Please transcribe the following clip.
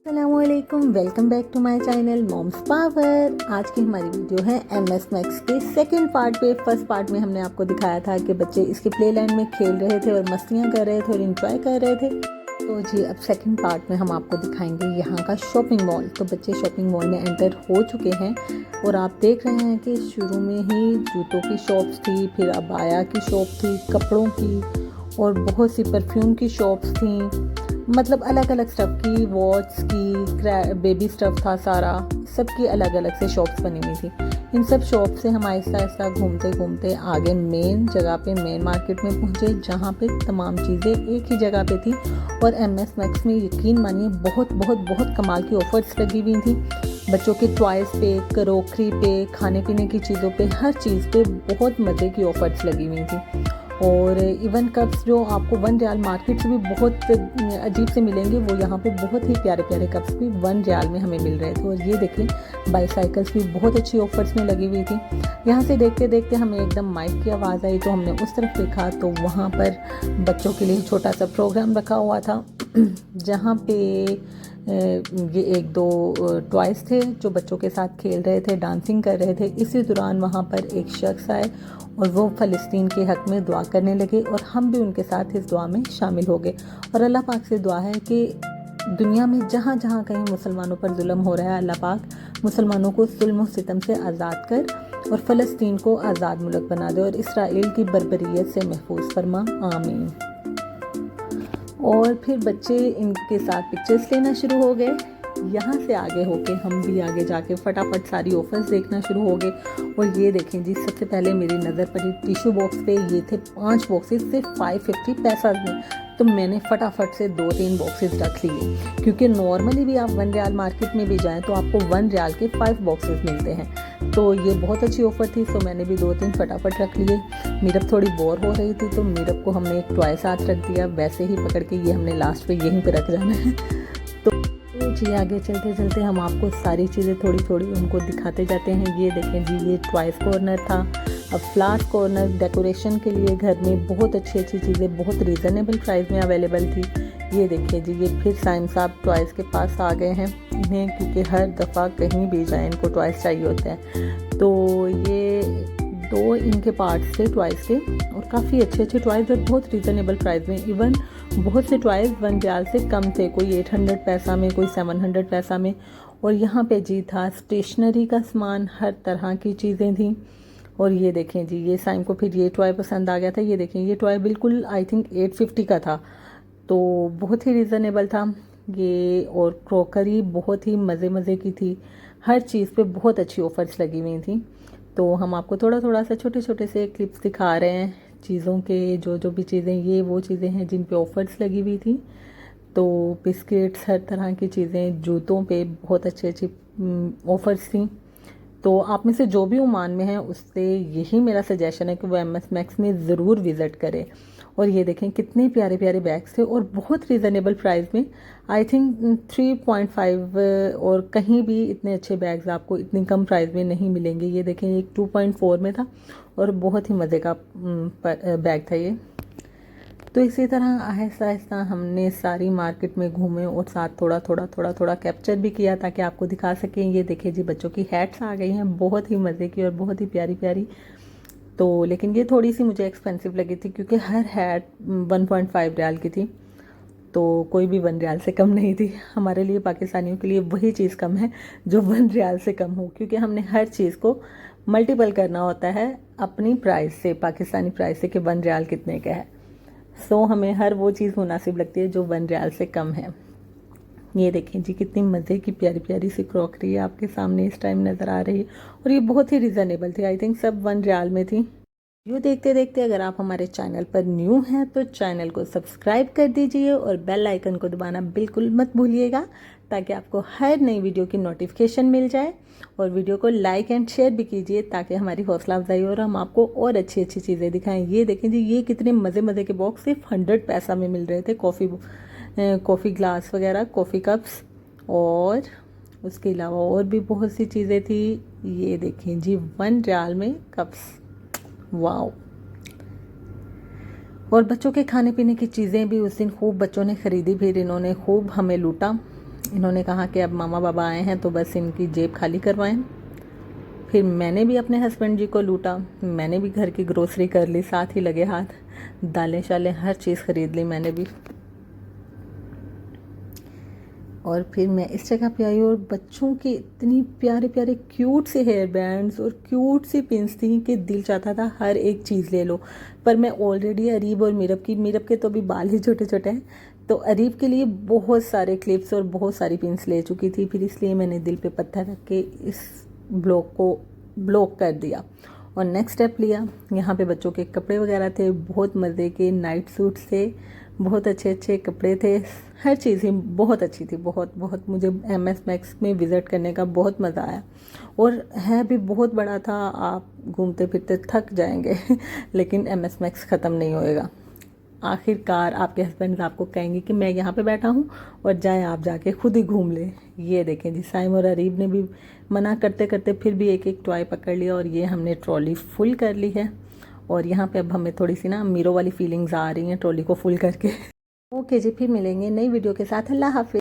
अस्सलामुअलैकुम, welcome back to my channel moms power. आज की हमारी वीडियो है एमएस मैक्स के सेकंड पार्ट पे। फर्स्ट पार्ट में हमने आपको दिखाया था कि बच्चे इसके प्ले लैंड में खेल रहे थे और मस्तियाँ कर रहे थे और इंजॉय कर रहे थे। तो जी अब सेकंड पार्ट में हम आपको दिखाएंगे यहाँ का शॉपिंग मॉल। तो बच्चे शॉपिंग मॉल में एंटर हो चुके हैं और आप देख रहे हैं कि शुरू में ही जूतों की शॉप्स थी, फिर अबाया की शॉप थी, कपड़ों की, और बहुत सी परफ्यूम की शॉप्स थी। मतलब अलग अलग स्टफ़ की, वॉच की, बेबी स्टफ़ था सारा, सबकी अलग अलग से शॉप्स बनी हुई थी। इन सब शॉप से हम आहिस्ता आहिस्ता घूमते घूमते आगे मेन जगह पे, मेन मार्केट में पहुँचे, जहाँ पे तमाम चीज़ें एक ही जगह पे थी। और एमएस मैक्स में यकीन मानिए बहुत बहुत बहुत कमाल की ऑफ़र्स लगी हुई थी। बच्चों के टॉयज़ पे, क्रोकरी पे, खाने पीने की चीज़ों पे, हर चीज़ पे बहुत मज़े की ऑफ़र्स लगी हुई थी। और इवन कप्स जो आपको 1 रियाल मार्केट से भी बहुत अजीब से मिलेंगे, वो यहाँ पे बहुत ही प्यारे प्यारे कप्स भी 1 रियाल में हमें मिल रहे थे। और ये देखें, बाईसाइकिल्स भी बहुत अच्छी ऑफर्स में लगी हुई थी। यहाँ से देखते देखते हमें एकदम माइक की आवाज़ आई, तो हमने उस तरफ देखा तो वहाँ पर बच्चों के लिए छोटा सा प्रोग्राम रखा हुआ था जहाँ पे ये एक दो टॉयज़ थे जो बच्चों के साथ खेल रहे थे, डांसिंग कर रहे थे। इसी दौरान वहाँ पर एक शख्स आए और वो फ़लस्तीन के हक़ में दुआ करने लगे और हम भी उनके साथ इस दुआ में शामिल हो गए। और अल्लाह पाक से दुआ है कि दुनिया में जहाँ जहाँ कहीं मुसलमानों पर जुल्म हो रहा है, अल्लाह पाक मुसलमानों को जुल्म सितम से आज़ाद कर और फ़लस्तीन को आज़ाद मुल्क बना दे और इसराइल की बर्बरियत से महफूज फरमा, आमीन। और फिर बच्चे इनके साथ पिक्चर्स लेना शुरू हो गए। यहाँ से आगे होके हम भी आगे जाके फटाफट सारी ऑफर्स देखना शुरू हो गए। और ये देखें जी, सबसे पहले मेरी नज़र पड़ी टिशू बॉक्स पे। ये थे 5 बॉक्सेस से 550 पैसा में। तो मैंने फटाफट से 2-3 बॉक्सेस रख लिए, क्योंकि नॉर्मली भी आप 1 रियाल मार्केट में भी जाएं तो आपको 1 रियाल के 5 बॉक्सेस मिलते हैं। तो ये बहुत अच्छी ऑफ़र थी, तो मैंने भी 2-3 फटाफट रख लिए। मीरब थोड़ी बोर हो रही थी तो मीरब को हमने एक टॉय साथ रख दिया, वैसे ही पकड़ के ये हमने लास्ट पे यहीं पे रख जाना है। तो जी आगे चलते चलते हम आपको सारी चीज़ें थोड़ी थोड़ी उनको दिखाते जाते हैं। ये देखें जी, ये टॉयज़ कॉर्नर था। अब फ्लावर कॉर्नर, डेकोरेशन के लिए घर में बहुत अच्छी अच्छी चीज़ें बहुत रीज़नेबल प्राइस में अवेलेबल थी। ये देखिए जी, ये फिर साइम साहब टॉयज़ के पास आ गए हैं इन्हें, क्योंकि हर दफ़ा कहीं भी जाए इनको टॉयज़ चाहिए होते हैं। तो ये 2 इनके पार्ट्स थे टॉयज़ के, और काफ़ी अच्छे अच्छे टॉयज़ और बहुत रीज़नेबल प्राइस में। इवन बहुत से टॉयज़ 1 रियाल से कम थे, कोई 800 पैसा में, कोई 700 पैसा में। और यहाँ पे जी था स्टेशनरी का सामान, हर तरह की चीज़ें थी। और ये देखें जी, ये साइम को फिर ये टॉय पसंद आ गया था। ये देखें, ये टॉय बिल्कुल आई थिंक 850 का था, तो बहुत ही रीज़नेबल था ये। और क्रोकरी बहुत ही मज़े मज़े की थी, हर चीज़ पे बहुत अच्छी ऑफ़र्स लगी हुई थी। तो हम आपको थोड़ा थोड़ा सा छोटे छोटे से क्लिप्स दिखा रहे हैं चीज़ों के, जो जो भी चीज़ें, ये वो चीज़ें हैं जिन पे ऑफ़र्स लगी हुई थी। तो बिस्किट्स, हर तरह की चीज़ें, जूतों पे बहुत अच्छी अच्छी ऑफ़र्स थी। तो आप में से जो भी ओमान में है उससे यही मेरा सजेशन है कि वो एमएस मैक्स में ज़रूर विज़िट करें। और ये देखें कितने प्यारे प्यारे बैग्स थे और बहुत रीज़नेबल प्राइस में। आई थिंक 3.5 और कहीं भी इतने अच्छे बैग्स आपको इतनी कम प्राइस में नहीं मिलेंगे। ये देखें, एक 2.4 में था और बहुत ही मज़े का बैग था ये। तो इसी तरह आहिस्ता आहिस्ता हमने सारी मार्केट में घूमे और साथ थोड़ा थोड़ा थोड़ा थोड़ा कैप्चर भी किया ताकि आपको दिखा सकें। ये देखिए जी, बच्चों की हैट्स आ गई हैं, बहुत ही मज़े की और बहुत ही प्यारी प्यारी। तो लेकिन ये थोड़ी सी मुझे एक्सपेंसिव लगी थी, क्योंकि हर हैट 1.5 रियाल की थी, तो कोई भी 1 रियाल से कम नहीं थी। हमारे लिए, पाकिस्तानियों के लिए वही चीज़ कम है जो 1 रियाल से कम हो, क्योंकि हमने हर चीज़ को मल्टीपल करना होता है अपनी प्राइस से, पाकिस्तानी प्राइस से, कि 1 रियाल कितने का है। सो हमें हर वो चीज़ मुनासिब लगती है जो 1 रियाल से कम है। ये देखें जी, कितनी मज़े की प्यारी प्यारी सी क्रॉकरी आपके सामने इस टाइम नज़र आ रही है, और ये बहुत ही रिजनेबल थी। आई थिंक सब 1 रियाल में थी। वीडियो देखते देखते अगर आप हमारे चैनल पर न्यू हैं तो चैनल को सब्सक्राइब कर दीजिए और बेल आइकन को दबाना बिल्कुल मत भूलिएगा, ताकि आपको हर नई वीडियो की नोटिफिकेशन मिल जाए। और वीडियो को लाइक एंड शेयर भी कीजिए ताकि हमारी हौसला अफजाई हो और हम आपको और अच्छी अच्छी चीज़ें दिखाएं। ये देखें जी, ये कितने मज़े मज़े के बॉक्स सिर्फ 100 पैसा में मिल रहे थे। कॉफ़ी ग्लास वगैरह, कॉफ़ी कप्स, और उसके अलावा और भी बहुत सी चीज़ें थी। ये देखें जी, 1 रियाल में कप्स, वाओ। और बच्चों के खाने पीने की चीज़ें भी उस दिन खूब बच्चों ने ख़रीदी, फिर इन्होंने खूब हमें लूटा। इन्होंने कहा कि अब मामा बाबा आए हैं तो बस इनकी जेब खाली करवाएं। फिर मैंने भी अपने हस्बैंड जी को लूटा, मैंने भी घर की ग्रोसरी कर ली, साथ ही लगे हाथ दालें शालें हर चीज़ ख़रीद ली मैंने भी। और फिर मैं इस जगह पे आई और बच्चों के इतनी प्यारे प्यारे क्यूट से हेयर बैंड्स और क्यूट सी पिन्स थी कि दिल चाहता था हर एक चीज़ ले लो। पर मैं ऑलरेडी अरीब और मीरब के तो अभी बाल ही छोटे छोटे हैं, तो अरीब के लिए बहुत सारे क्लिप्स और बहुत सारी पिन्स ले चुकी थी। फिर इसलिए मैंने दिल पे पत्थर रख के इस ब्लॉग को ब्लॉक कर दिया और नेक्स्ट स्टेप लिया। यहाँ पे बच्चों के कपड़े वगैरह थे, बहुत मज़े के नाइट सूट्स थे, बहुत अच्छे अच्छे कपड़े थे, हर चीज़ ही बहुत अच्छी थी। बहुत बहुत मुझे MS मैक्स में विज़िट करने का बहुत मज़ा आया और है भी बहुत बड़ा था, आप घूमते फिरते थक जाएंगे लेकिन MS मैक्स ख़त्म नहीं होएगा। आखिरकार आपके हस्बैंड आपको कहेंगे कि मैं यहाँ पे बैठा हूँ और जाएं आप जाके खुद ही घूम ले। ये देखें जी, साइम और अरीब ने भी मना करते करते फिर भी एक एक टॉय पकड़ लिया और ये हमने ट्रॉली फुल कर ली है। और यहाँ पे अब हमें थोड़ी सी ना मीरो वाली फीलिंग्स आ रही हैं ट्रॉली को फुल करके। ओके जी, फिर मिलेंगे नई वीडियो के साथ। अल्लाह हाफिज़।